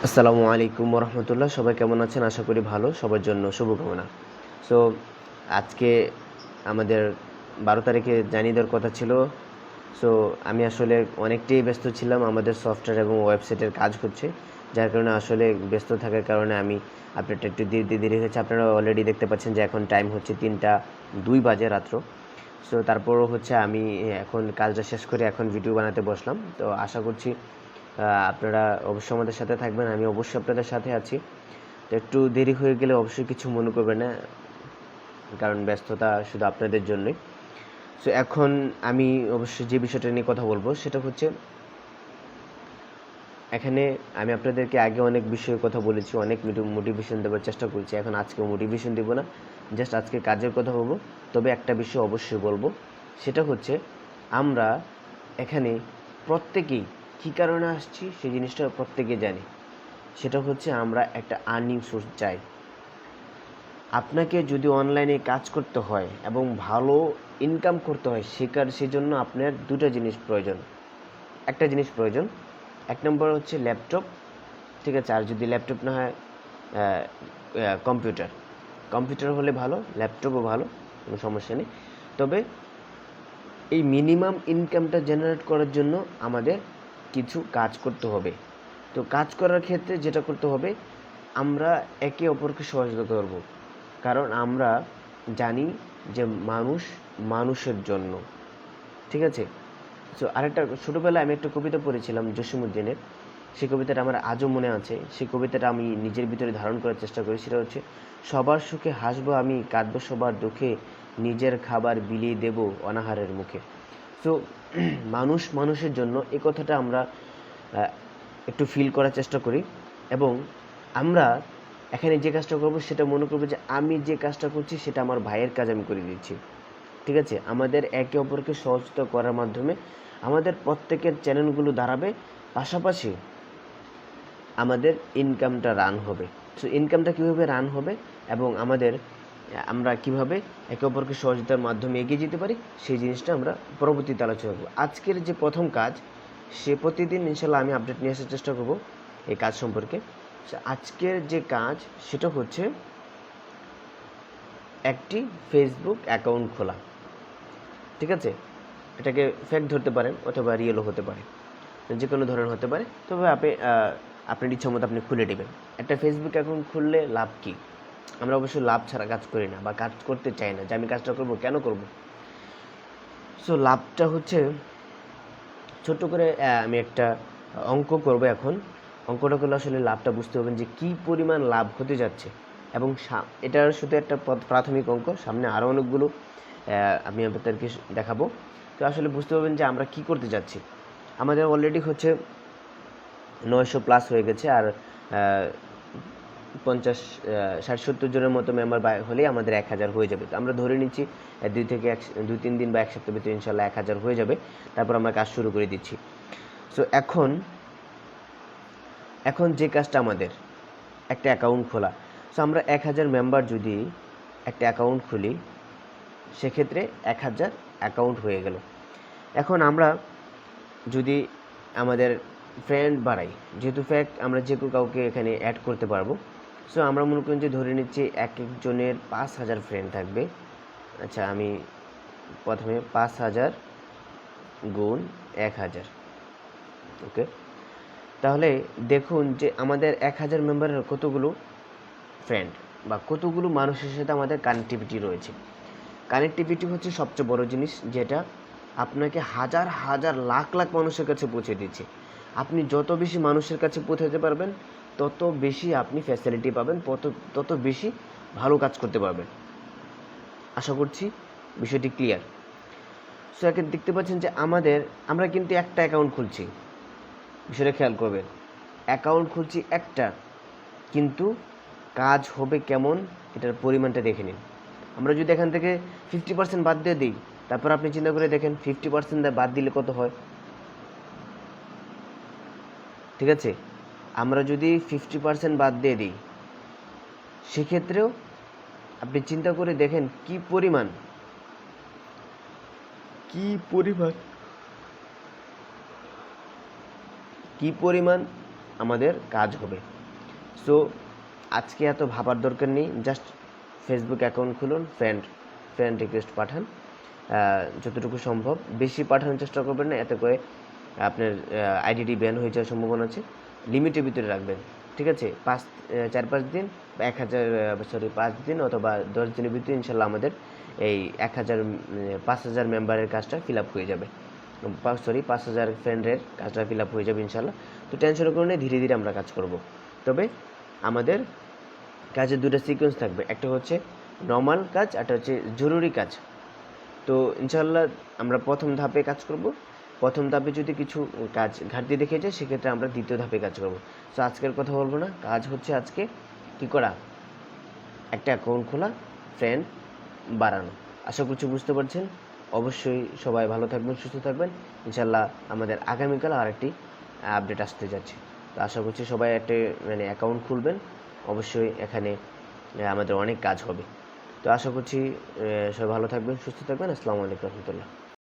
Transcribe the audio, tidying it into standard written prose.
আসসালামু আলাইকুম রহমতুল্লাহ। সবাই কেমন আছেন? আশা করি ভালো। সবার জন্য শুভকামনা। সো আজকে আমাদের 12 তারিখে জানিয়ে দেওয়ার কথা ছিল। সো আমি আসলে অনেকটাই ব্যস্ত ছিলাম, আমাদের সফটওয়্যার এবং ওয়েবসাইটের কাজ করছে, যার কারণে আসলে ব্যস্ত থাকার কারণে আমি আপডেটটা একটু দেরি হয়েছে। আপনারা অলরেডি দেখতে পাচ্ছেন যে এখন টাইম হচ্ছে 3টা 2 বাজে রাত্র। সো তারপরও হচ্ছে আমি এখন কাজটা শেষ করে এখন ভিডিও বানাতে বসলাম। তো আশা করছি আপনারা অবশ্যই আমাদের সাথে থাকবেন। আমি অবশ্যই আপনাদের সাথে আছি। তো একটু দেরি হয়ে গেলে অবশ্যই কিছু মনে করবেন না, কারণ ব্যস্ততা শুধু আপনাদের জন্যই। সো এখন আমি অবশ্যই যে বিষয়টা নিয়ে কথা বলবো সেটা হচ্ছে, এখানে আমি আপনাদেরকে আগে অনেক বিষয়ে কথা বলেছি, অনেক মোটিভেশন দেওয়ার চেষ্টা করেছি। এখন আজকে মোটিভেশন দেবো না, জাস্ট আজকে কাজের কথা বলবো। তবে একটা বিষয় অবশ্যই বলবো, সেটা হচ্ছে আমরা এখানে প্রত্যেকেই কী কারণে আসছি সেই জিনিসটা প্রত্যেকে জানি। সেটা হচ্ছে আমরা একটা আর্নিং সোর্স চাই। আপনাকে যদি অনলাইনে কাজ করতে হয় এবং ভালো ইনকাম করতে হয়, সেজন্য আপনার দুটো জিনিস প্রয়োজন। একটা জিনিস প্রয়োজন, এক নম্বর হচ্ছে ল্যাপটপ, ঠিক আছে? আর যদি ল্যাপটপ না হয় কম্পিউটার হলে ভালো, ল্যাপটপও ভালো, কোনো সমস্যা নেই। তবে এই মিনিমাম ইনকামটা জেনারেট করার জন্য আমাদের কিছু কাজ করতে হবে। তো কাজ করার ক্ষেত্রে যেটা করতে হবে, আমরা একে অপরকে সহযোগিতা করব, কারণ আমরা জানি যে মানুষ মানুষের জন্য, ঠিক আছে? সো আরেকটা, ছোটোবেলায় আমি একটা কবিতা পড়েছিলাম জসীমউদ্দিনের, সেই কবিতাটা আমার আজও মনে আছে। সেই কবিতাটা আমি নিজের ভিতরে ধারণ করার চেষ্টা করি। সেটা হচ্ছে, সবার সুখে হাসবো আমি, কাঁদবো সবার দুঃখে, নিজের খাবার বিলিয়ে দেব অনাহারের মুখে। সো মানুষ মানুষের জন্য, এই কথাটা আমরা একটু ফিল করার চেষ্টা করি। এবং আমরা এখানে যে কাজটা করব সেটা মনে করবো যে আমি যে কাজটা করছি সেটা আমার ভাইয়ের কাজ আমি করে দিচ্ছি, ঠিক আছে? আমাদের একে অপরকে সহযোগিতা করার মাধ্যমে আমাদের প্রত্যেকের চ্যানেলগুলো দাঁড়াবে, পাশাপাশি আমাদের ইনকামটা রান হবে। সো ইনকামটা কীভাবে রান হবে এবং আমরা কিভাবে একে অপরকে সহযোগিতার মাধ্যমে এগিয়ে যেতে পারি, সেই জিনিসটা আমরা পরবর্তীতে আলোচনা করব। আজকের যে প্রথম কাজ, সে প্রতিদিন ইনশাল্লাহ আমি আপডেট নিয়ে আসার চেষ্টা করব এই কাজ সম্পর্কে। আজকের যে কাজ সেটা হচ্ছে একটি ফেসবুক অ্যাকাউন্ট খোলা, ঠিক আছে? এটাকে ফেক ধরতে পারেন অথবা রিয়েলও হতে পারে, যে কোনো ধরনের হতে পারে। তবে আপনার ইচ্ছা মতো আপনি খুলে নেবেন। একটা ফেসবুক অ্যাকাউন্ট খুললে লাভ কী? আমরা অবশ্যই লাভ ছাড়া কাজ করি না বা কাজ করতে চাই না, যে আমি কাজটা করব, কেন করব। সো লাভটা হচ্ছে, ছোট্ট করে আমি একটা অঙ্ক করব এখন। অঙ্কটা করলে আসলে লাভটা বুঝতে পারবেন যে কী পরিমাণ লাভ হতে যাচ্ছে। এবং এটার শুধু একটা প্রাথমিক অঙ্ক, সামনে আরও অনেকগুলো আমি আপনাদেরকে দেখাবো। তো আসলে বুঝতে পারবেন যে আমরা কি করতে যাচ্ছি। আমাদের অলরেডি হচ্ছে 900+ হয়ে গেছে, আর 50 60 70 জনের মতো মেম্বার হলেই আমাদের 1000 হয়ে যাবে। তো আমরা ধরে নিচ্ছি 2 থেকে 3 দিন বা 1 সপ্তাহের ভিতরে ইনশাল্লাহ 1000 হয়ে যাবে। তারপর আমরা কাজ শুরু করে দিচ্ছি। সো এখন যে কাজটা আমাদের, একটা অ্যাকাউন্ট খোলা। সো আমরা 1000 মেম্বার যদি একটা অ্যাকাউন্ট খুলি, সেক্ষেত্রে 1000 অ্যাকাউন্ট হয়ে গেল। এখন আমরা যদি আমাদের ফ্রেন্ড বাড়াই, যেহেতু ফ্যাক্ট আমরা যে কেউ কাউকে এখানে অ্যাড করতে পারবো। সো আমরা মনে করি যে ধরে নিচ্ছি এক একজনের 5000 ফ্রেন্ড থাকবে। আচ্ছা, আমি প্রথমে 5000 গুণ 1000, ওকে। তাহলে দেখুন যে আমাদের 1000 মেম্বারের কতগুলো ফ্রেন্ড বা কতগুলো মানুষের সাথে আমাদের কানেক্টিভিটি রয়েছে। কানেক্টিভিটি হচ্ছে সবচেয়ে বড় জিনিস, যেটা আপনাকে হাজার হাজার লাখ লাখ মানুষের কাছে পৌঁছে দিচ্ছে। আপনি যত বেশি মানুষের কাছে পৌঁছাতে পারবেন, তত বেশি আপনি ফ্যাসিলিটি পাবেন, তত বেশি ভালো কাজ করতে পারবেন। আশা করছি বিষয়টি ক্লিয়ার। সো এখন দেখতে পাচ্ছেন যে আমরা কিন্তু একটা অ্যাকাউন্ট খুলছি, বিষয়টা খেয়াল করবেন। অ্যাকাউন্ট খুলছি একটা, কিন্তু কাজ হবে কেমন এটার পরিমাণটা দেখে নিন। আমরা যদি এখান থেকে 50% বাদ দিয়ে দিই, তারপর আপনি চিন্তা করে দেখেন 50% বাদ দিলে কত হয়, ঠিক আছে? আমরা যদি 50% বাদ দিয়ে দিই, সেক্ষেত্রেও আপনি চিন্তা করে দেখেন কি পরিমাণ আমাদের কাজ হবে। সো আজকে এত ভাবার দরকার নেই, জাস্ট ফেসবুক অ্যাকাউন্ট খুলুন, ফ্রেন্ড রিকোয়েস্ট পাঠান, যতটুকু সম্ভব বেশি পাঠানোর চেষ্টা করবেন না, এতে করে আপনার আইডিটি ব্যান হয়ে যাওয়ার সম্ভাবনা আছে। লিমিটের ভিতরে রাখবেন, ঠিক আছে? 4-5 দিন বা 5 দিন অথবা 10 দিনের ভিতরে ইনশাল্লাহ আমাদের এই 5,000 মেম্বারের কাজটা ফিল আপ হয়ে যাবে। 5,000 ফ্রেন্ডের কাজটা ফিল আপ হয়ে যাবে ইনশাল্লাহ। তো টেনশনের কারণে ধীরে ধীরে আমরা কাজ করব। তবে আমাদের কাজের দুটো সিকোয়েন্স থাকবে, একটা হচ্ছে নর্মাল কাজ, একটা হচ্ছে জরুরি কাজ। তো ইনশাল্লাহ আমরা প্রথম ধাপে কাজ করব। প্রথম ধাপে যদি কিছু কাজ ঘাটতি দেখে যায়, সেক্ষেত্রে আমরা দ্বিতীয় ধাপে কাজ করব। তো আজকের কথা বলবো না, কাজ হচ্ছে আজকে কী করা, একটা অ্যাকাউন্ট খোলা, ফ্রেন্ড বাড়ানো। আশা করছি বুঝতে পারছেন। অবশ্যই সবাই ভালো থাকবেন, সুস্থ থাকবেন। ইনশাল্লাহ আমাদের আগামীকাল আরেকটি আপডেট আসতে যাচ্ছে। তো আশা করছি সবাই একটা অ্যাকাউন্ট খুলবেন। অবশ্যই এখানে আমাদের অনেক কাজ হবে। তো আশা করছি সবাই ভালো থাকবেন, সুস্থ থাকবেন। আসসালামু আলাইকুম রহমতুল্লাহ।